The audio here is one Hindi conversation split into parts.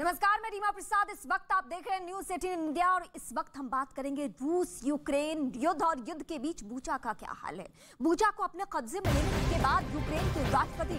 नमस्कार, मैं रीमा प्रसाद। इस वक्त आप देख रहे हैं न्यूज़ 18 इंडिया और इस वक्त हम बात करेंगे रूस यूक्रेन युद्ध और युद्ध के बीच बूचा का क्या हाल है। बूचा को अपने कब्जे में लेने के बाद यूक्रेन के राष्ट्रपति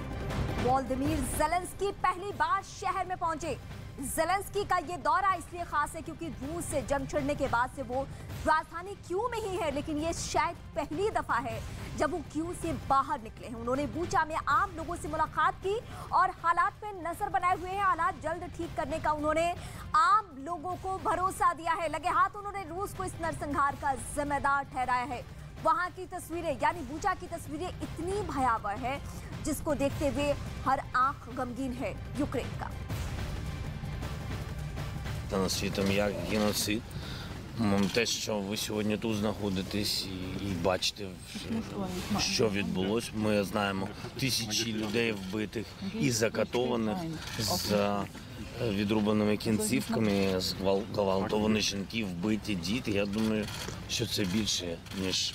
वोलोदिमीर ज़ेलेंस्की पहली बार शहर में पहुंचे। ज़ेलेंस्की का ये दौरा इसलिए खास है क्योंकि रूस से जंग छिड़ने के बाद से वो राजधानी कीव में ही है, लेकिन ये शायद पहली दफा है जब वो कीव से बाहर निकले हैं। उन्होंने बूचा में आम लोगों से मुलाकात की और हालात पे नजर बनाए हुए हैं। हालात जल्द ठीक करने का उन्होंने आम लोगों को भरोसा दिया है। लगे हाथ उन्होंने रूस को इस नरसंहार का जिम्मेदार ठहराया है। वहां की तस्वीरें यानी बूचा की तस्वीरें इतनी भयावह है जिसको देखते हुए हर आंख गमगीन है यूक्रेन का। Світом як геноцид. Те, що ви сьогодні тут знаходитесь і бачите, що відбулось. Ми знаємо тисячі людей вбитих і закатованих з відрубаними кінцівками, зґвалтовані жінки, вбиті діти. Я думаю, що це більше, ніж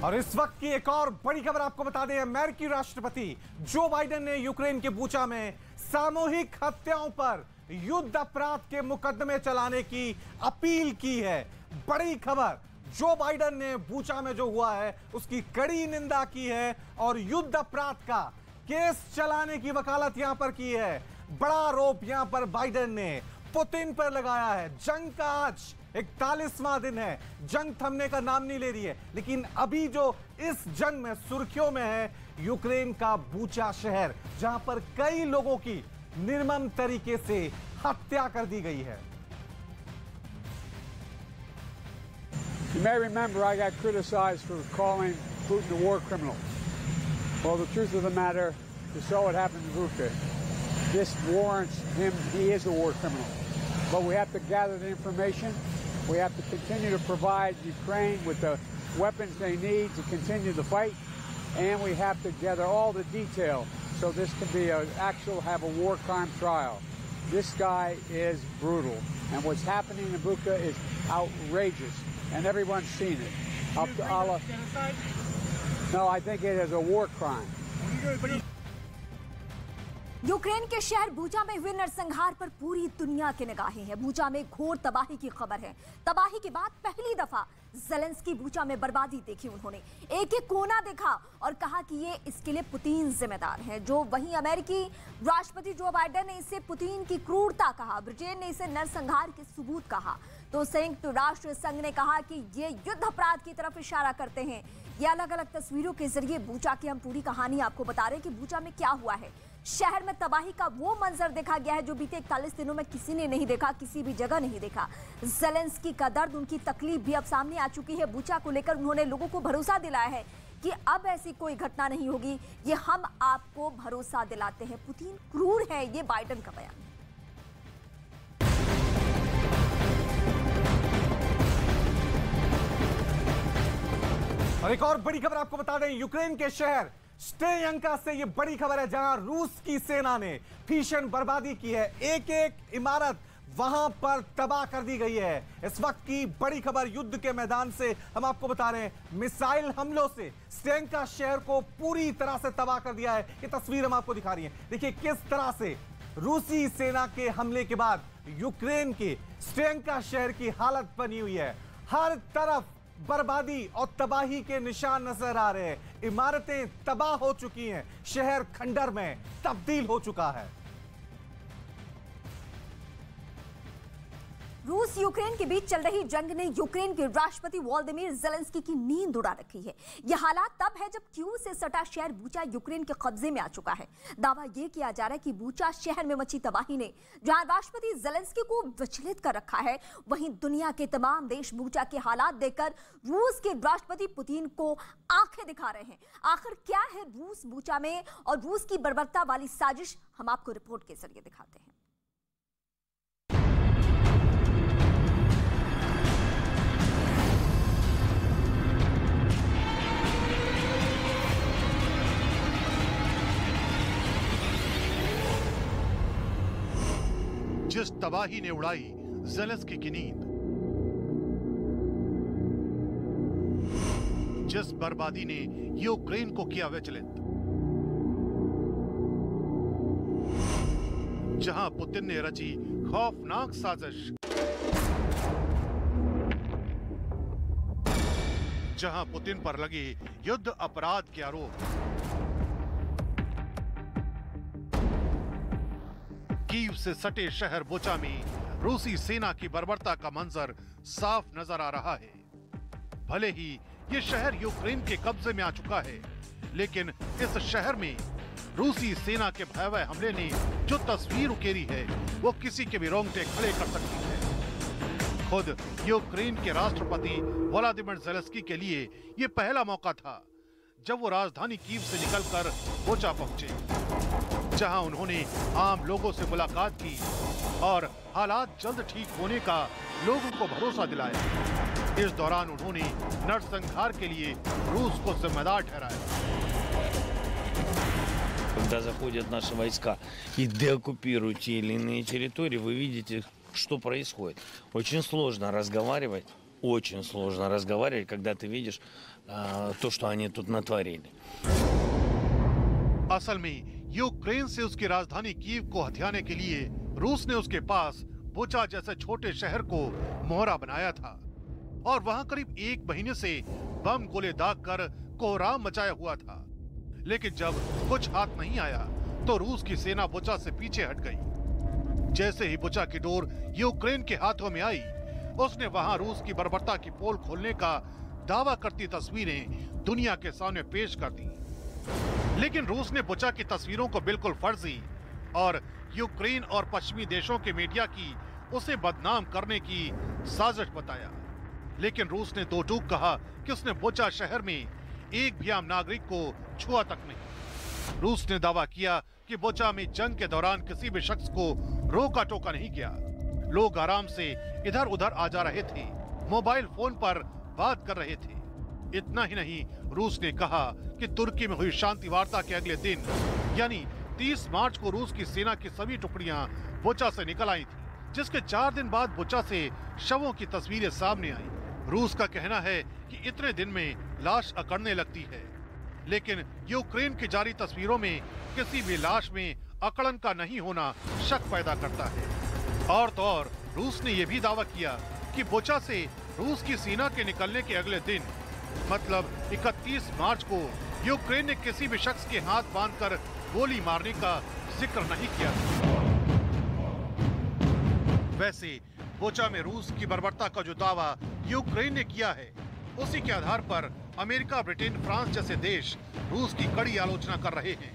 और इस वक्त की एक और बड़ी खबर आपको बता दें, अमेरिकी राष्ट्रपति जो बाइडेन ने यूक्रेन के बूचा में सामूहिक हत्याओं पर युद्ध अपराध के मुकदमे चलाने की अपील की है। बड़ी खबर, जो बाइडेन ने बूचा में जो हुआ है उसकी कड़ी निंदा की है और युद्ध अपराध का केस चलाने की वकालत यहां पर की है। बड़ा आरोप यहां पर बाइडेन ने पुतिन पर लगाया है। जंग का आज 41वां दिन है, जंग थमने का नाम नहीं ले रही है, लेकिन अभी जो इस जंग में सुर्खियों में है यूक्रेन का बूचा शहर, जहां पर कई लोगों की निर्मम तरीके से हत्या कर दी गई है। You may remember I got criticized for calling Putin a war criminal. Well, the truth of the matter is so what happened to Bucha. This warrants him, he is a war criminal. But we have to gather the information. We have to continue to provide Ukraine with the weapons they need to continue the fight. And we have to gather all the detail so this can be have a war crime trial. This guy is brutal. And what's happening in Bucha is outrageous. And everyone's seen it. No, I think it is a war crime. Ukraine के शहर बूचा में हुए नरसंहार पर पूरी दुनिया की निगाहें हैं। बूचा में घोर तबाही की खबर है। तबाही के बाद पहली दफा ज़ेलेंस्की बूचा में बर्बादी देखी। उन्होंने एक एक कोना देखा और कहा कि ये इसके लिए पुतिन जिम्मेदार है। जो वहीं अमेरिकी राष्ट्रपति जो बाइडेन ने इसे पुतिन की क्रूरता कहा, ब्रिटेन ने इसे नरसंहार के सबूत कहा, तो संयुक्त राष्ट्र संघ ने कहा कि ये युद्ध अपराध की तरफ इशारा करते हैं। ये अलग अलग तस्वीरों के जरिए बूचा की हम पूरी कहानी आपको बता रहे हैं कि बूचा में क्या हुआ है। शहर में तबाही का वो मंजर देखा गया है जो बीते 41 दिनों में किसी ने नहीं देखा, किसी भी जगह नहीं देखा। ज़ेलेंस्की का दर्द, उनकी तकलीफ भी अब सामने आ चुकी है। बूचा को लेकर उन्होंने लोगों को भरोसा दिलाया है कि अब ऐसी कोई घटना नहीं होगी, ये हम आपको भरोसा दिलाते हैं। पुतिन क्रूर है, ये बाइडेन का बयान है। और एक और बड़ी खबर आपको बता दें, यूक्रेन के शहर स्टेयंका से ये बड़ी खबर है, जहां रूस की सेना ने भीषण बर्बादी की है। एक एक इमारत वहां पर तबाह कर दी गई है। इस वक्त की बड़ी खबर युद्ध के मैदान से हम आपको बता रहे हैं, मिसाइल हमलों से स्टेयंका शहर को पूरी तरह से तबाह कर दिया है। ये तस्वीर हम आपको दिखा रही है। देखिए किस तरह से रूसी सेना के हमले के बाद यूक्रेन के स्टेयंका शहर की हालत बनी हुई है। हर तरफ बर्बादी और तबाही के निशान नजर आ रहे हैं। इमारतें तबाह हो चुकी हैं, शहर खंडर में तब्दील हो चुका है। रूस यूक्रेन के बीच चल रही जंग ने यूक्रेन के राष्ट्रपति वोलोदिमीर ज़ेलेंस्की की नींद उड़ा रखी है। यह हालात तब है जब कीव से सटा शहर बूचा यूक्रेन के कब्जे में आ चुका है। दावा यह किया जा रहा है कि बूचा शहर में मची तबाही ने जहां राष्ट्रपति ज़ेलेंस्की को विचलित कर रखा है, वहीं दुनिया के तमाम देश बूचा के हालात देखकर रूस के राष्ट्रपति पुतिन को आंखें दिखा रहे हैं। आखिर क्या है रूस बूचा में और रूस की बर्बरता वाली साजिश, हम आपको रिपोर्ट के जरिए दिखाते हैं। जिस तबाही ने उड़ाई ज़ेलेंस्की की नींद, जिस बर्बादी ने यूक्रेन को किया विचलित, जहां पुतिन ने रची खौफनाक साजिश, जहां पुतिन पर लगे युद्ध अपराध के आरोप, कीव से सटे शहर बुचा में रूसी सेना की बर्बरता का मंजर साफ नजर आ रहा है। भले ही ये शहर यूक्रेन के कब्जे में आ चुका है, लेकिन इस शहर में रूसी सेना के भयावह हमले ने जो तस्वीर उकेरी है वो किसी के भी रोंगटे खड़े कर सकती है। खुद यूक्रेन के राष्ट्रपति व्लादिमीर ज़ेलेंस्की के लिए ये पहला मौका था जब वो राजधानी कीव से निकलकर बुचा पहुंचे, जहां उन्होंने आम लोगों से मुलाकात की और हालात जल्द ठीक होने का लोगों को भरोसा दिलाया। इस दौरान उन्होंने नरसंहार के लिए रूस को जिम्मेदार ठहराया। Когда заходят наши войска и деоккупируют те или иные территории, вы видите, что происходит. Очень сложно разговаривать, когда ты видишь то, что они тут натворили. असल में यूक्रेन से उसकी राजधानी कीव को हथियाने के लिए रूस ने उसके पास बुचा जैसे छोटे शहर को मोहरा बनाया था और वहां करीब 1 महीने से बम गोले दाग कर कोहराम मचाया हुआ था। लेकिन जब कुछ हाथ नहीं आया तो रूस की सेना बुचा से पीछे हट गई। जैसे ही बुचा की डोर यूक्रेन के हाथों में आई, उसने वहां रूस की बर्बरता की पोल खोलने का दावा करती तस्वीरें दुनिया के सामने पेश कर दी। लेकिन रूस ने बुचा की तस्वीरों को बिल्कुल फर्जी और यूक्रेन और पश्चिमी देशों के मीडिया की उसे बदनाम करने की साजिश बताया। लेकिन रूस ने दो टूक कहा कि उसने बुचा शहर में एक भी आम नागरिक को छुआ तक नहीं। रूस ने दावा किया कि बुचा में जंग के दौरान किसी भी शख्स को रोका टोका नहीं गया। लोग आराम से इधर उधर आ जा रहे थे, मोबाइल फोन पर बात कर रहे थे। इतना ही नहीं, रूस ने कहा कि तुर्की में हुई शांति वार्ता के अगले दिन यानी 30 मार्च को रूस की सेना की सभी टुकड़ियां बुचा से निकल आई थी, जिसके 4 दिन बाद बुचा से शवों की तस्वीरें सामने आई। रूस का कहना है कि इतने दिन में लाश अकड़ने लगती है, लेकिन यूक्रेन की जारी तस्वीरों में किसी भी लाश में अकड़न का नहीं होना शक पैदा करता है। और तो और रूस ने यह भी दावा किया कि बुचा से रूस की सेना के निकलने के अगले दिन मतलब 31 मार्च को यूक्रेन ने किसी भी शख्स के हाथ बांधकर गोली मारने का जिक्र नहीं किया। वैसे बुचा में रूस की बर्बरता का जो दावा यूक्रेन ने किया है, उसी के आधार पर अमेरिका, ब्रिटेन, फ्रांस जैसे देश रूस की कड़ी आलोचना कर रहे हैं।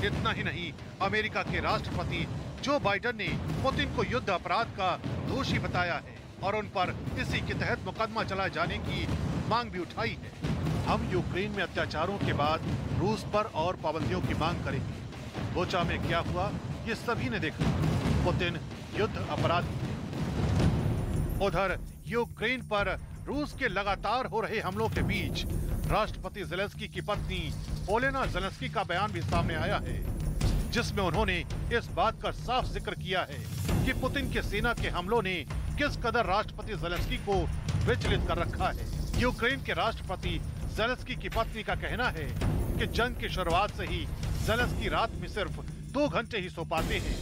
इतना ही नहीं, अमेरिका के राष्ट्रपति जो बाइडेन ने पुतिन को युद्ध अपराध का दोषी बताया है और उन पर इसी के तहत मुकदमा चलाए जाने की मांग भी उठाई है। हम यूक्रेन में अत्याचारों के बाद रूस पर और पाबंदियों की मांग करेंगे। बुचा में क्या हुआ ये सभी ने देखा। पुतिन युद्ध अपराधी। उधर यूक्रेन पर रूस के लगातार हो रहे हमलों के बीच राष्ट्रपति ज़ेलेंस्की की पत्नी ओलेना ज़ेलेंस्की का बयान भी सामने आया है, जिसमें उन्होंने इस बात का साफ जिक्र किया है कि पुतिन के सेना के हमलों ने किस कदर राष्ट्रपति ज़ेलेंस्की को विचलित कर रखा है। यूक्रेन के राष्ट्रपति ज़ेलेंस्की की पत्नी का कहना है कि जंग की शुरुआत से ही ज़ेलेंस्की रात में सिर्फ 2 घंटे ही सो पाते हैं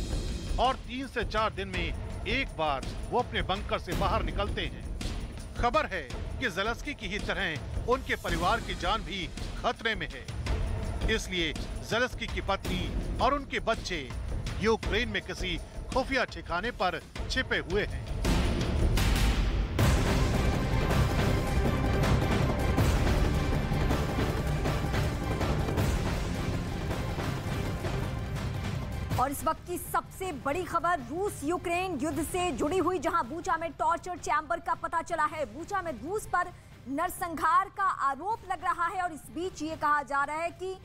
और 3 से 4 दिन में एक बार वो अपने बंकर से बाहर निकलते हैं। खबर है कि ज़ेलेंस्की की ही तरह उनके परिवार की जान भी खतरे में है। इसलिए ज़ेलेंस्की की पत्नी और उनके बच्चे यूक्रेन में किसी खुफिया ठिकाने पर छिपे हुए हैं। और इस वक्त की सबसे बड़ी खबर रूस यूक्रेन युद्ध से जुड़ी हुई, जहां बुचा में टॉर्चर चैम्बर का पता चला है। बुचा में रूस पर नरसंहार का आरोप लग रहा है और इस बीच ये कहा जा रहा है कि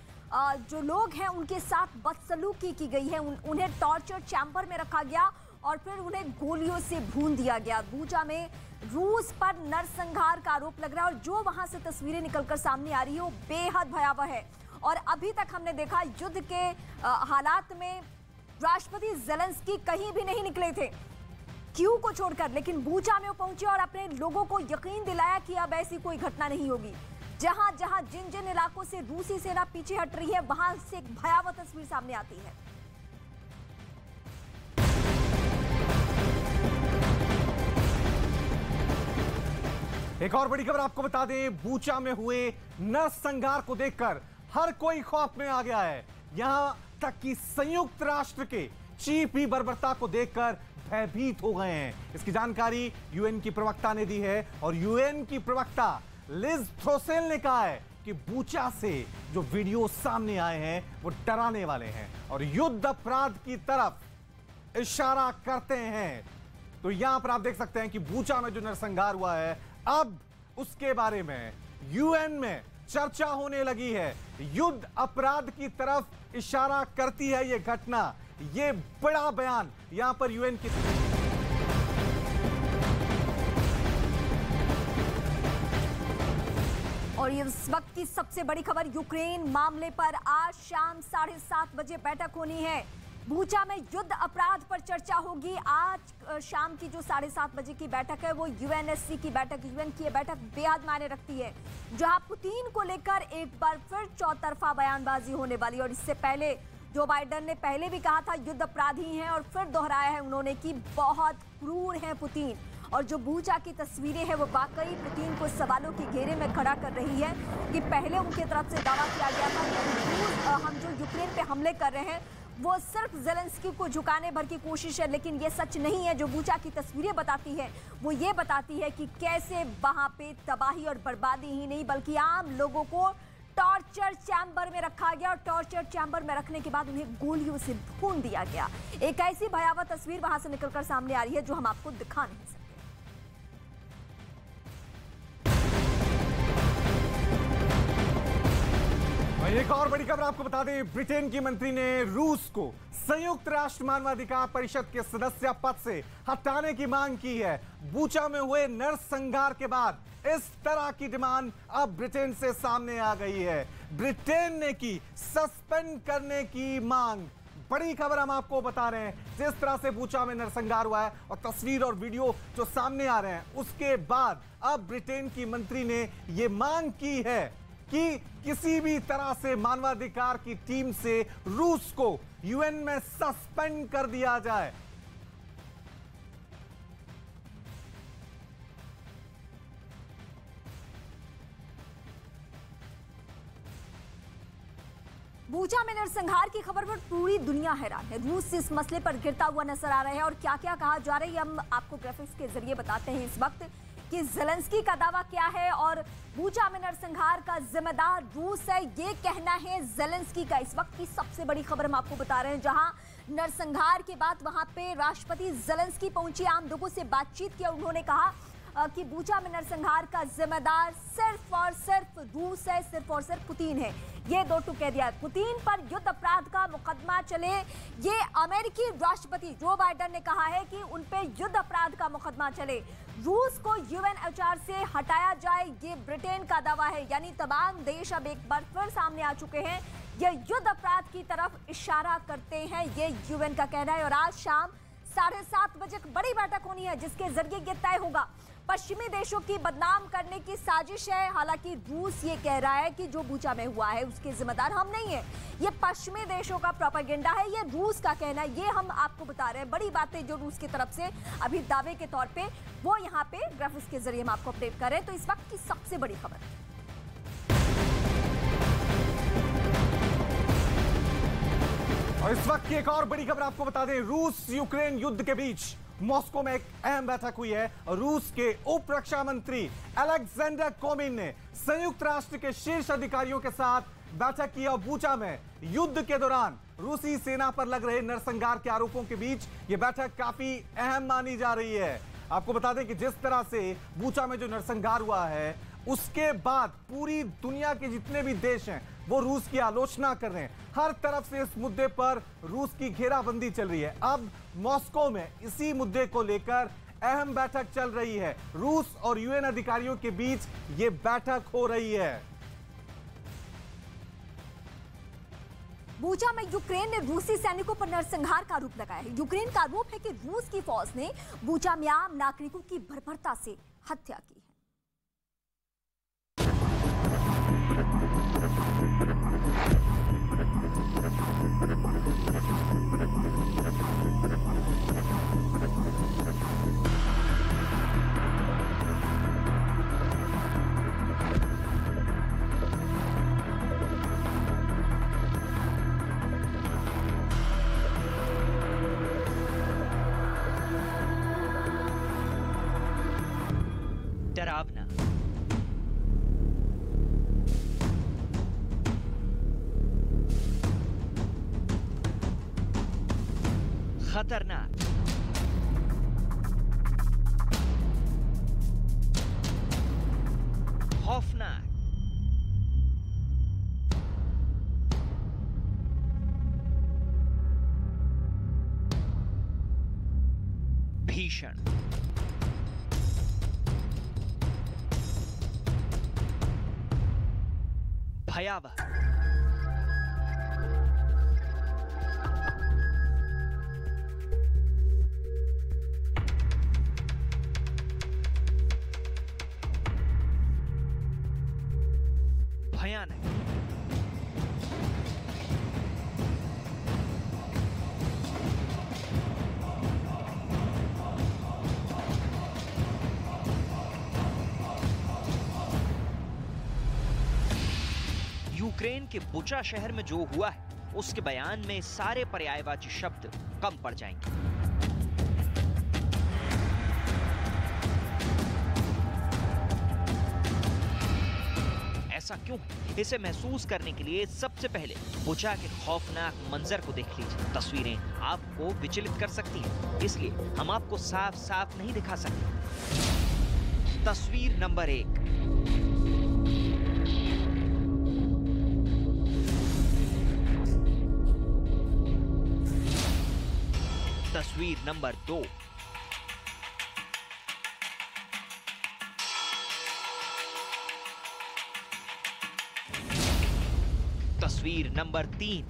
जो लोग हैं उनके साथ बदसलूकी की गई है, उन्हें टॉर्चर चैम्बर में रखा गया और फिर उन्हें गोलियों से भून दिया गया। बुचा में रूस पर नरसंहार का आरोप लग रहा है और जो वहां से तस्वीरें निकलकर सामने आ रही है वो बेहद भयावह है। और अभी तक हमने देखा युद्ध के हालात में राष्ट्रपति ज़ेलेंस्की कहीं भी नहीं निकले थे कीव को छोड़कर, लेकिन बुचा में वो पहुंचे और अपने लोगों को यकीन दिलाया कि अब ऐसी कोई घटना नहीं होगी। जहां जहां जिन जिन इलाकों से रूसी सेना पीछे हट रही है वहां से एक भयावह तस्वीर सामने आती है। एक और बड़ी खबर आपको बता दें, बूचा में हुए नरसंहार को देखकर हर कोई खौफ में आ गया है। यहां तक कि संयुक्त राष्ट्र के चीफ भी बर्बरता को देखकर भयभीत हो गए हैं। इसकी जानकारी यूएन की प्रवक्ता ने दी है और यूएन की प्रवक्ता लिज थ्रोसेल ने कहा है कि बूचा से जो वीडियो सामने आए हैं वो डराने वाले हैं और युद्ध अपराध की तरफ इशारा करते हैं। तो यहां पर आप देख सकते हैं कि बूचा में जो नरसंहार हुआ है, अब उसके बारे में यूएन में चर्चा होने लगी है। युद्ध अपराध की तरफ इशारा करती है यह घटना। यह बड़ा बयान यहां पर यूएन की और ये इस वक्त की सबसे बड़ी खबर, यूक्रेन मामले पर आज शाम 7:30 बजे बैठक होनी है। बूचा में युद्ध अपराध पर चर्चा होगी। आज शाम की जो 7:30 बजे की बैठक है वो यूएनएससी की बैठक, यूएन की बैठक बेहद मायने रखती है, जहां पुतिन को लेकर एक बार फिर चौतरफा बयानबाजी होने वाली। और इससे पहले जो बाइडेन ने पहले भी कहा था युद्ध अपराधी हैं और फिर दोहराया है उन्होंने कि बहुत क्रूर हैं पुतिन। और जो बूचा की तस्वीरें हैं वो वाकई पुतिन को सवालों के घेरे में खड़ा कर रही है कि पहले उनकी तरफ से दावा किया गया था कि हम जो यूक्रेन पे हमले कर रहे हैं वो सिर्फ ज़ेलेंस्की को झुकाने भर की कोशिश है, लेकिन ये सच नहीं है। जो बूचा की तस्वीरें बताती है वो ये बताती है कि कैसे वहां पे तबाही और बर्बादी ही नहीं बल्कि आम लोगों को टॉर्चर चैम्बर में रखा गया और टॉर्चर चैम्बर में रखने के बाद उन्हें गोलियों से भून दिया गया। एक ऐसी भयावह तस्वीर वहां से निकलकर सामने आ रही है जो हम आपको दिखा नहीं सकते। एक और बड़ी खबर आपको बता दें, ब्रिटेन की मंत्री ने रूस को संयुक्त राष्ट्र मानवाधिकार परिषद के सदस्य पद से हटाने की मांग की है। बूचा में हुए नरसंहार के बाद इस तरह की डिमांड अब ब्रिटेन से सामने आ गई है। ब्रिटेन ने की सस्पेंड करने की मांग। बड़ी खबर हम आपको बता रहे हैं, जिस तरह से बूचा में नरसंहार हुआ है और तस्वीर और वीडियो जो सामने आ रहे हैं, उसके बाद अब ब्रिटेन की मंत्री ने यह मांग की है कि किसी भी तरह से मानवाधिकार की टीम से रूस को यूएन में सस्पेंड कर दिया जाए। बूचा में नरसंहार की खबर पर पूरी दुनिया हैरान है। रूस इस मसले पर गिरता हुआ नजर आ रहा है और क्या क्या कहा जा रहा है हम आपको ग्राफिक्स के जरिए बताते हैं इस वक्त कि ज़ेलेंस्की का दावा क्या है और बूचा में नरसंहार का जिम्मेदार रूस है, ये कहना है ज़ेलेंस्की का। इस वक्त की सबसे बड़ी खबर हम आपको बता रहे हैं, जहां नरसंहार के बाद वहां पे राष्ट्रपति ज़ेलेंस्की पहुंची, आम लोगों से बातचीत किया। उन्होंने कहा कि बूचा में नरसंहार का जिम्मेदार सिर्फ और सिर्फ रूस है, सिर्फ और सिर्फ पुतिन है। ये दो टूक कह दिया। पुतिन पर युद्ध अपराध का मुकदमा चले, ये अमेरिकी राष्ट्रपति जो बाइडेन ने कहा है कि उन पे युद्ध अपराध का मुकदमा चले। रूस को यूएनएचआर से हटाया जाए, ये ब्रिटेन का दावा है। यानी तमाम देश अब एक बार फिर सामने आ चुके हैं, ये युद्ध अपराध की तरफ इशारा करते हैं, ये यूएन का कहना है। और आज शाम 7:30 बजे बड़ी बैठक होनी है जिसके जरिए ये तय होगा। पश्चिमी देशों की बदनाम करने की साजिश है। हालांकि रूस ये कह रहा है कि जो बूचा में हुआ है उसके जिम्मेदार हम नहीं है, ये पश्चिमी देशों का प्रोपेगेंडा है, ये रूस का कहना है। ये हम आपको बता रहे हैं बड़ी बातें जो रूस की तरफ से अभी दावे के तौर पे वो यहाँ पे ग्राफिक्स के जरिए हम आपको अपडेट कर रहे हैं। तो इस वक्त की सबसे बड़ी खबर और इस वक्त की एक और बड़ी खबर आपको बता दें, रूस यूक्रेन युद्ध के बीच मॉस्को में एक अहम बैठक हुई है। रूस के उप रक्षा मंत्री अलेक्जेंडर कोमिन ने संयुक्त राष्ट्र के शीर्ष अधिकारियों के साथ बैठक की और बूचा में युद्ध के दौरान रूसी सेना पर लग रहे नरसंहार के आरोपों के बीच यह बैठक काफी अहम मानी जा रही है। आपको बता दें कि जिस तरह से बूचा में जो नरसंहार हुआ है उसके बाद पूरी दुनिया के जितने भी देश हैं वो रूस की आलोचना कर रहे हैं। हर तरफ से इस मुद्दे पर रूस की घेराबंदी चल रही है। अब मॉस्को में इसी मुद्दे को लेकर अहम बैठक चल रही है। रूस और यूएन अधिकारियों के बीच ये बैठक हो रही है। बूचा में यूक्रेन ने रूसी सैनिकों पर नरसंहार का आरोप लगाया है। यूक्रेन का आरोप है कि रूस की फौज ने बूचा में आम नागरिकों की बर्बरता से हत्या की है। डरावना, खतरनाक, खौफनाक, भीषण, भयावह, भयानक, यूक्रेन के बुचा शहर में जो हुआ है उसके बयान में सारे पर्यायवाची शब्द कम पड़ जाएंगे। ऐसा क्यों है? इसे महसूस करने के लिए सबसे पहले बुचा के खौफनाक मंजर को देख लीजिए। तस्वीरें आपको विचलित कर सकती हैं, इसलिए हम आपको साफ साफ नहीं दिखा सकते। तस्वीर नंबर 1। तस्वीर नंबर 2। तस्वीर नंबर 3।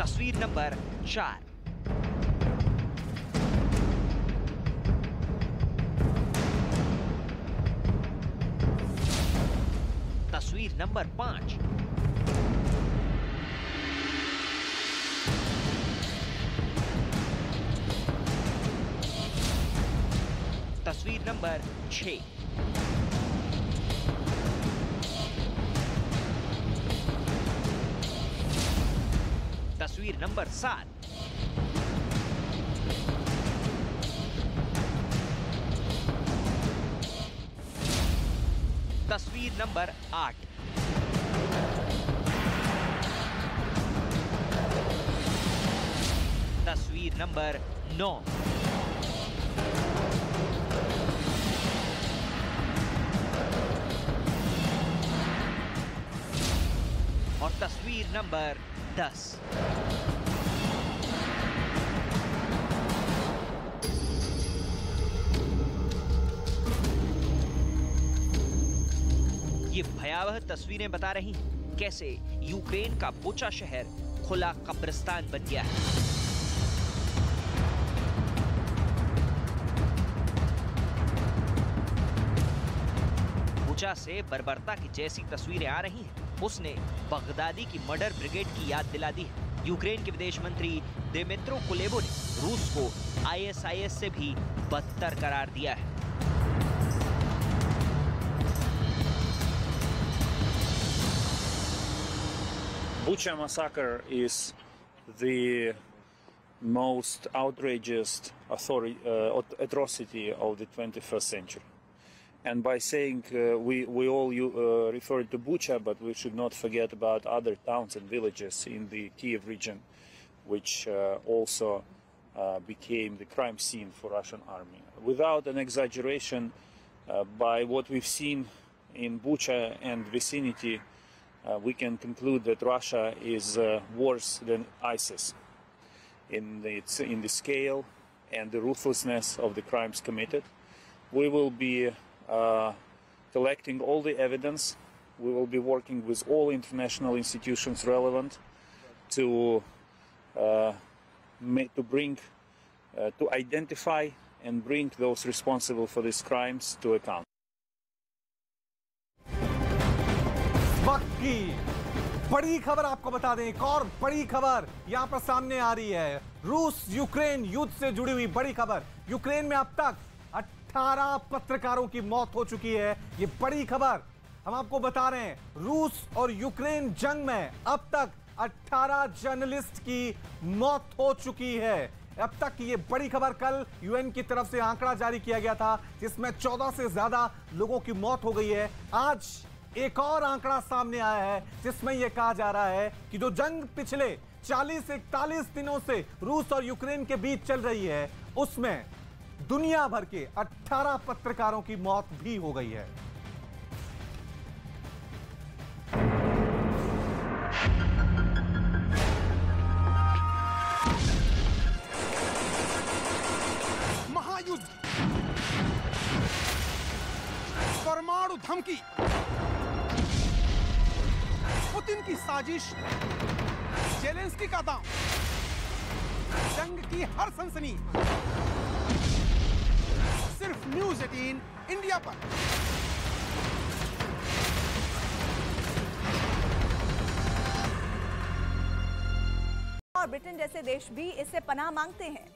तस्वीर नंबर 4। तस्वीर नंबर 5। तस्वीर नंबर 6। तस्वीर नंबर 7। तस्वीर नंबर 8। तस्वीर नंबर 9। और तस्वीर नंबर 10। ये भयावह तस्वीरें बता रही हैं कैसे यूक्रेन का बुचा शहर खुला कब्रिस्तान बन गया है। बुचा से बर्बरता की जैसी तस्वीरें आ रही हैं, उसने बगदादी की मर्डर ब्रिगेड की याद दिला दी है। यूक्रेन के विदेश मंत्री दिमित्रो कुलेबा ने रूस को आईएसआईएस से भी बदतर करार दिया है। Bucha massacre is the most outrageous atrocity of the 21st century. And by saying we all refer to Bucha, but we should not forget about other towns and villages in the Kiev region, which also became the crime scene for Russian army. Without an exaggeration, by what we've seen in Bucha and vicinity, we can conclude that Russia is worse than ISIS in the scale and the ruthlessness of the crimes committed. We will be collecting all the evidence. We will be working with all international institutions relevant to identify and bring those responsible for these crimes to account. वक्त की बड़ी खबर आपको बता दें, एक और बड़ी खबर यहां पर सामने आ रही है। रूस यूक्रेन युद्ध से जुड़ी हुई बड़ी खबर। यूक्रेन में अब तक 18 पत्रकारों की मौत हो चुकी है। ये बड़ी खबर हम आपको बता रहे हैं। रूस और यूक्रेन जंग में अब तक 18 जर्नलिस्ट की मौत हो चुकी है। अब तक ये बड़ी खबर, कल यूएन की तरफ से आंकड़ा जारी किया गया था जिसमें 14 से ज्यादा लोगों की मौत हो गई है। आज एक और आंकड़ा सामने आया है जिसमें यह कहा जा रहा है कि जो जंग पिछले 40 से 41 दिनों से रूस और यूक्रेन के बीच चल रही है उसमें दुनिया भर के 18 पत्रकारों की मौत भी हो गई है। महायुद्ध, परमाणु धमकी, पुतिन की साजिश, जेलेंस्की का दांव, जंग की हर सनसनी सिर्फ न्यूज़ 18 इंडिया पर। और ब्रिटेन जैसे देश भी इससे पनाह मांगते हैं।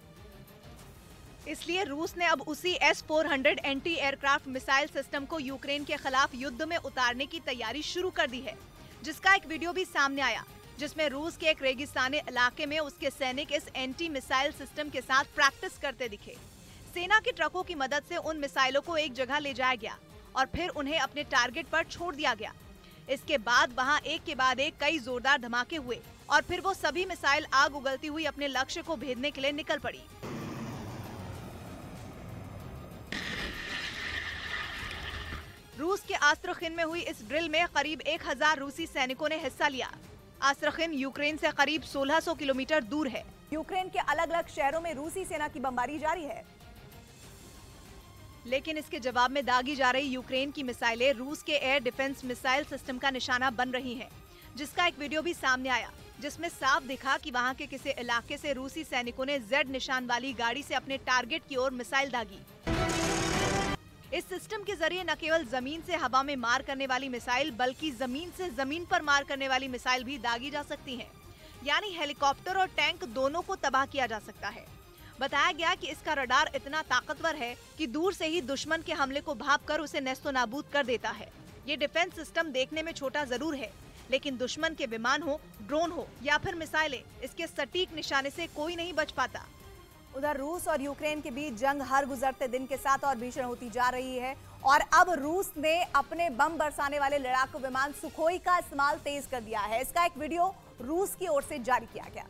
इसलिए रूस ने अब उसी S-400 anti aircraft missile system को यूक्रेन के खिलाफ युद्ध में उतारने की तैयारी शुरू कर दी है, जिसका एक वीडियो भी सामने आया जिसमें रूस के एक रेगिस्तानी इलाके में उसके सैनिक इस एंटी मिसाइल सिस्टम के साथ प्रैक्टिस करते दिखे। सेना के ट्रकों की मदद से उन मिसाइलों को एक जगह ले जाया गया और फिर उन्हें अपने टारगेट पर छोड़ दिया गया। इसके बाद वहां एक के बाद एक कई जोरदार धमाके हुए और फिर वो सभी मिसाइल आग उगलती हुई अपने लक्ष्य को भेदने के लिए निकल पड़ी। रूस के आस्त्रखिन में हुई इस ड्रिल में करीब 1000 रूसी सैनिकों ने हिस्सा लिया। आस्त्रखिन यूक्रेन से करीब 1600 किलोमीटर दूर है। यूक्रेन के अलग अलग शहरों में रूसी सेना की बमबारी जारी है, लेकिन इसके जवाब में दागी जा रही यूक्रेन की मिसाइलें रूस के एयर डिफेंस मिसाइल सिस्टम का निशाना बन रही हैं, जिसका एक वीडियो भी सामने आया जिसमें साफ दिखा कि वहां के किसी इलाके से रूसी सैनिकों ने Z निशान वाली गाड़ी से अपने टारगेट की ओर मिसाइल दागी। इस सिस्टम के जरिए न केवल जमीन से हवा में मार करने वाली मिसाइल बल्कि जमीन से जमीन पर मार करने वाली मिसाइल भी दागी जा सकती हैं। यानी हेलीकॉप्टर और टैंक दोनों को तबाह किया जा सकता है। बताया गया कि इसका रडार इतना ताकतवर है कि दूर से ही दुश्मन के हमले को भांपकर उसे नेस्तनाबूद कर देता है। ये डिफेंस सिस्टम देखने में छोटा जरूर है, लेकिन दुश्मन के विमान हो, ड्रोन हो या फिर मिसाइलें, इसके सटीक निशाने से कोई नहीं बच पाता। उधर रूस और यूक्रेन के बीच जंग हर गुजरते दिन के साथ और भीषण होती जा रही है और अब रूस ने अपने बम बरसाने वाले लड़ाकू विमान सुखोई का इस्तेमाल तेज कर दिया है। इसका एक वीडियो रूस की ओर से जारी किया गया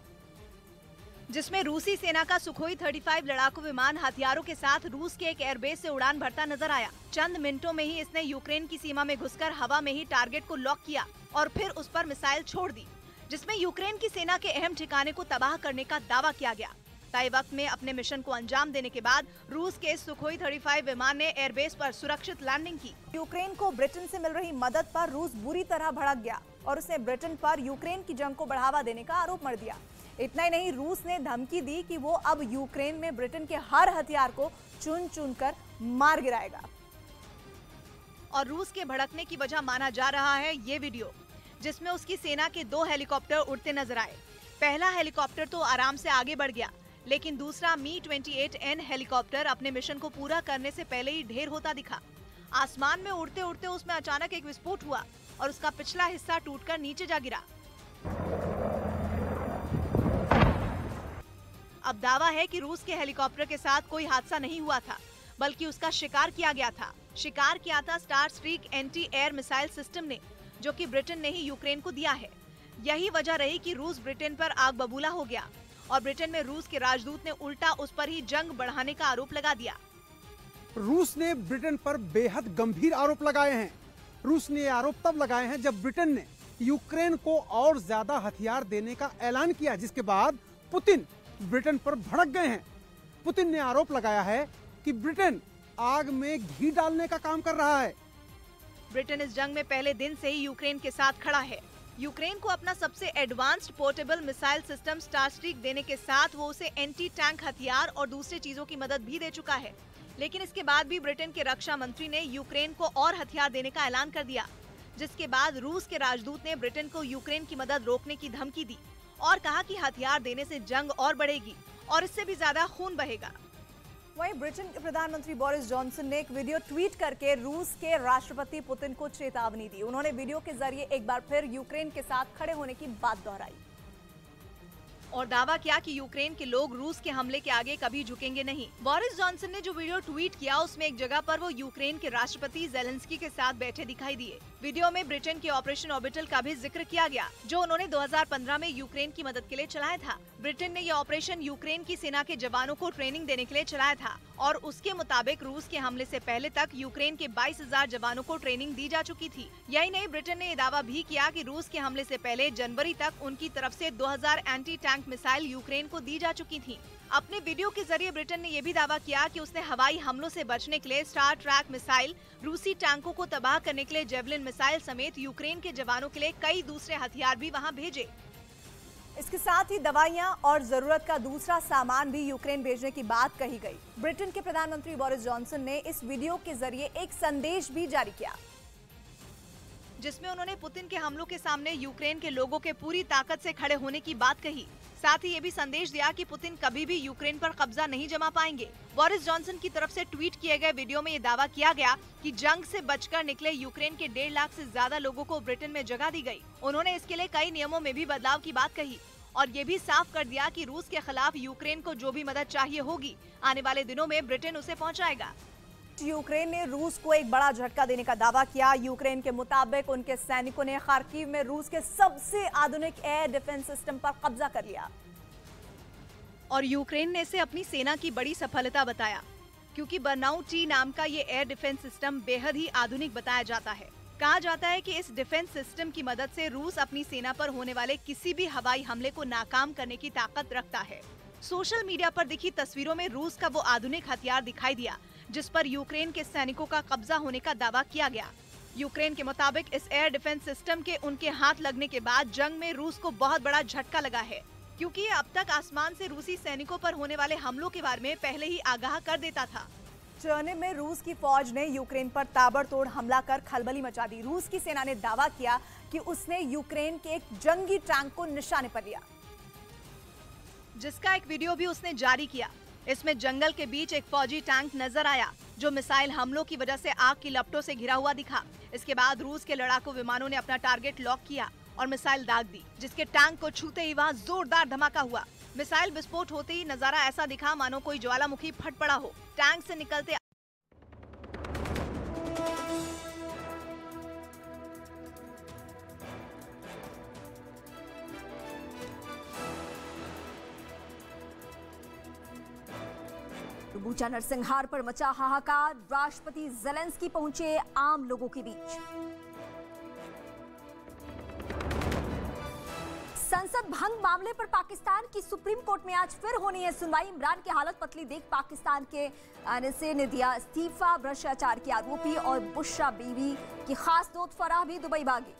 जिसमें रूसी सेना का सुखोई 35 लड़ाकू विमान हथियारों के साथ रूस के एक एयरबेस से उड़ान भरता नजर आया। चंद मिनटों में ही इसने यूक्रेन की सीमा में घुसकर हवा में ही टारगेट को लॉक किया और फिर उस पर मिसाइल छोड़ दी, जिसमें यूक्रेन की सेना के अहम ठिकाने को तबाह करने का दावा किया गया। तय वक्त में अपने मिशन को अंजाम देने के बाद रूस के सुखोई 35 विमान ने एयरबेस पर सुरक्षित लैंडिंग की। यूक्रेन को ब्रिटेन से मिल रही मदद पर रूस बुरी तरह भड़क गया और उसने ब्रिटेन पर यूक्रेन की जंग को बढ़ावा देने का आरोप मढ़ दिया। इतना ही नहीं, रूस ने धमकी दी कि वो अब यूक्रेन में ब्रिटेन के हर हथियार को चुन चुन कर मार गिराएगा। और रूस के भड़कने की वजह माना जा रहा है ये वीडियो, जिसमें उसकी सेना के 2 हेलीकॉप्टर उड़ते नजर आए। पहला हेलीकॉप्टर तो आराम से आगे बढ़ गया, लेकिन दूसरा Mi-28N हेलीकॉप्टर अपने मिशन को पूरा करने से पहले ही ढेर होता दिखा। आसमान में उड़ते उड़ते उसमें अचानक एक विस्फोट हुआ और उसका पिछला हिस्सा टूटकर नीचे जा गिरा। अब दावा है कि रूस के हेलीकॉप्टर के साथ कोई हादसा नहीं हुआ था, बल्कि उसका शिकार किया गया था। शिकार किया था star streak anti air missile system ने, जो कि ब्रिटेन ने ही यूक्रेन को दिया है। यही वजह रही कि रूस ब्रिटेन पर आग बबूला हो गया और ब्रिटेन में रूस के राजदूत ने उल्टा उस पर ही जंग बढ़ाने का आरोप लगा दिया। रूस ने ब्रिटेन पर बेहद गंभीर आरोप लगाए हैं। रूस ने ये आरोप तब लगाए हैं जब ब्रिटेन ने यूक्रेन को और ज्यादा हथियार देने का ऐलान किया, जिसके बाद पुतिन ब्रिटेन पर भड़क गए हैं। पुतिन ने आरोप लगाया है कि ब्रिटेन आग में घी डालने का काम कर रहा है। ब्रिटेन इस जंग में पहले दिन से ही यूक्रेन के साथ खड़ा है। यूक्रेन को अपना सबसे एडवांस्ड पोर्टेबल मिसाइल सिस्टम स्टारस्ट्रीक देने के साथ वो उसे एंटी टैंक हथियार और दूसरी चीजों की मदद भी दे चुका है। लेकिन इसके बाद भी ब्रिटेन के रक्षा मंत्री ने यूक्रेन को और हथियार देने का ऐलान कर दिया, जिसके बाद रूस के राजदूत ने ब्रिटेन को यूक्रेन की मदद रोकने की धमकी दी और कहा कि हथियार देने से जंग और बढ़ेगी और इससे भी ज्यादा खून बहेगा। वहीं ब्रिटेन के प्रधानमंत्री बोरिस जॉनसन ने एक वीडियो ट्वीट करके रूस के राष्ट्रपति पुतिन को चेतावनी दी। उन्होंने वीडियो के जरिए एक बार फिर यूक्रेन के साथ खड़े होने की बात दोहराई। और दावा किया कि यूक्रेन के लोग रूस के हमले के आगे कभी झुकेंगे नहीं। बोरिस जॉनसन ने जो वीडियो ट्वीट किया उसमें एक जगह पर वो यूक्रेन के राष्ट्रपति जेलेंस्की के साथ बैठे दिखाई दिए। वीडियो में ब्रिटेन के ऑपरेशन ऑर्बिटल का भी जिक्र किया गया, जो उन्होंने 2015 में यूक्रेन की मदद के लिए चलाया था। ब्रिटेन ने यह ऑपरेशन यूक्रेन की सेना के जवानों को ट्रेनिंग देने के लिए चलाया था और उसके मुताबिक रूस के हमले से पहले तक यूक्रेन के 22,000 जवानों को ट्रेनिंग दी जा चुकी थी। यही नहीं, ब्रिटेन ने ये दावा भी किया कि रूस के हमले से पहले जनवरी तक उनकी तरफ से 2000 एंटी टैंक मिसाइल यूक्रेन को दी जा चुकी थी। अपने वीडियो के जरिए ब्रिटेन ने यह भी दावा किया कि उसने हवाई हमलों से बचने के लिए स्टार ट्रैक मिसाइल, रूसी टैंकों को तबाह करने के लिए जेवलिन मिसाइल समेत यूक्रेन के जवानों के लिए कई दूसरे हथियार भी वहां भेजे। इसके साथ ही दवाइयां और जरूरत का दूसरा सामान भी यूक्रेन भेजने की बात कही गई। ब्रिटेन के प्रधानमंत्री बोरिस जॉनसन ने इस वीडियो के जरिए एक संदेश भी जारी किया, जिसमें उन्होंने पुतिन के हमलों के सामने यूक्रेन के लोगों के पूरी ताकत से खड़े होने की बात कही। साथ ही ये भी संदेश दिया कि पुतिन कभी भी यूक्रेन पर कब्जा नहीं जमा पाएंगे। बोरिस जॉनसन की तरफ से ट्वीट किए गए वीडियो में ये दावा किया गया कि जंग से बचकर निकले यूक्रेन के 1.5 लाख से ज्यादा लोगों को ब्रिटेन में जगह दी गई। उन्होंने इसके लिए कई नियमों में भी बदलाव की बात कही और ये भी साफ कर दिया कि रूस के खिलाफ यूक्रेन को जो भी मदद चाहिए होगी, आने वाले दिनों में ब्रिटेन उसे पहुँचाएगा। यूक्रेन ने रूस को एक बड़ा झटका देने का दावा किया। यूक्रेन के मुताबिक उनके सैनिकों ने खार्किव में रूस के सबसे आधुनिक एयर डिफेंस सिस्टम पर कब्जा कर लिया और यूक्रेन ने इसे अपनी सेना की बड़ी सफलता बताया, क्योंकि बर्नाउ टी नाम का ये एयर डिफेंस सिस्टम बेहद ही आधुनिक बताया जाता है। कहा जाता है कि इस डिफेंस सिस्टम की मदद से रूस अपनी सेना पर होने वाले किसी भी हवाई हमले को नाकाम करने की ताकत रखता है। सोशल मीडिया पर दिखी तस्वीरों में रूस का वो आधुनिक हथियार दिखाई दिया जिस पर यूक्रेन के सैनिकों का कब्जा होने का दावा किया गया। यूक्रेन के मुताबिक इस एयर डिफेंस सिस्टम के उनके हाथ लगने के बाद जंग में रूस को बहुत बड़ा झटका लगा है, क्योंकि ये अब तक आसमान से रूसी सैनिकों पर होने वाले हमलों के बारे में पहले ही आगाह कर देता था। चर्निव में रूस की फौज ने यूक्रेन पर ताबड़तोड़ हमला कर खलबली मचा दी। रूस की सेना ने दावा किया कि उसने यूक्रेन के एक जंगी टैंक को निशाने पर लिया, जिसका एक वीडियो भी उसने जारी किया। इसमें जंगल के बीच एक फौजी टैंक नजर आया जो मिसाइल हमलों की वजह से आग की लपटों से घिरा हुआ दिखा। इसके बाद रूस के लड़ाकू विमानों ने अपना टारगेट लॉक किया और मिसाइल दाग दी, जिसके टैंक को छूते ही वहां जोरदार धमाका हुआ। मिसाइल विस्फोट होते ही नजारा ऐसा दिखा मानो कोई ज्वालामुखी फट पड़ा हो। टैंक से निकलते बूचा नरसंहार पर मचा हाहाकार, राष्ट्रपति जेलेंस्की पहुंचे आम लोगों के बीच। संसद भंग मामले पर पाकिस्तान की सुप्रीम कोर्ट में आज फिर होनी है सुनवाई। इमरान की हालत पतली देख पाकिस्तान के NSA ने दिया इस्तीफा। भ्रष्टाचार के आरोपी और बुशरा बीवी की खास दोस्त फराह भी दुबई भागी।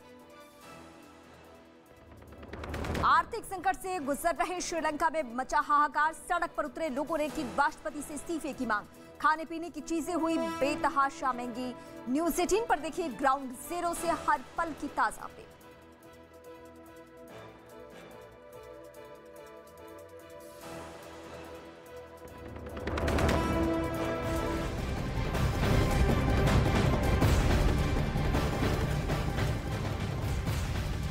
आर्थिक संकट से गुजर रहे श्रीलंका में मचा हाहाकार, सड़क पर उतरे लोगों ने की राष्ट्रपति से इस्तीफे की मांग। खाने पीने की चीजें हुई बेतहाशा महंगी। न्यूज़ 18 पर देखिए ग्राउंड जीरो से हर पल की ताजा अपडेट।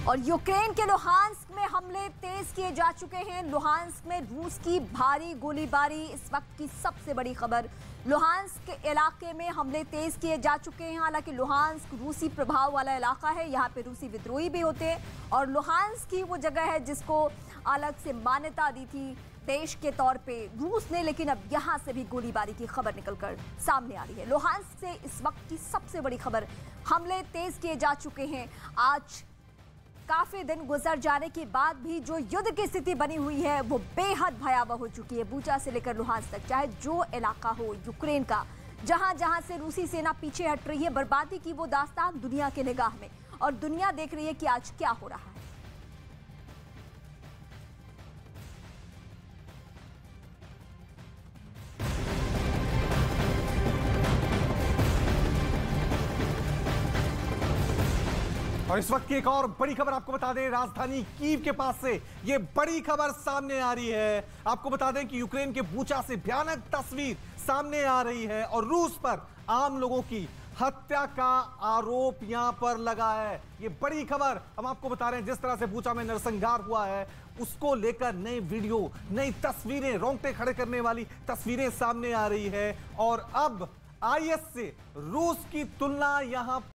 और यूक्रेन के लुहांस्क में हमले तेज किए जा चुके हैं। लुहांस्क में रूस की भारी गोलीबारी इस वक्त की सबसे बड़ी खबर। लुहांस्क के इलाके में हमले तेज किए जा चुके हैं। हालांकि लुहांस्क रूसी प्रभाव वाला इलाका है, यहाँ पे रूसी विद्रोही भी होते हैं और लुहांस्क की वो जगह है जिसको अलग से मान्यता दी थी देश के तौर पे रूस ने, लेकिन अब यहाँ से भी गोलीबारी की खबर निकलकर सामने आ रही है। लुहांस्क से इस वक्त की सबसे बड़ी खबर, हमले तेज किए जा चुके हैं। आज काफी दिन गुजर जाने के बाद भी जो युद्ध की स्थिति बनी हुई है वो बेहद भयावह हो चुकी है। बूचा से लेकर लुहांस्क तक, चाहे जो इलाका हो यूक्रेन का, जहां जहां से रूसी सेना पीछे हट रही है, बर्बादी की वो दास्तान दुनिया के निगाह में, और दुनिया देख रही है कि आज क्या हो रहा है। और इस वक्त की एक और बड़ी खबर आपको बता दें, राजधानी कीव के पास से ये बड़ी खबर सामने आ रही है। आपको बता दें कि यूक्रेन के बूचा से भयानक तस्वीर सामने आ रही है और रूस पर आम लोगों की हत्या का आरोप यहां पर लगा है। ये बड़ी खबर हम आपको बता रहे हैं। जिस तरह से बूचा में नरसंहार हुआ है उसको लेकर नई वीडियो, नई तस्वीरें, रोंगटे खड़े करने वाली तस्वीरें सामने आ रही है। और अब आईएस से रूस की तुलना यहां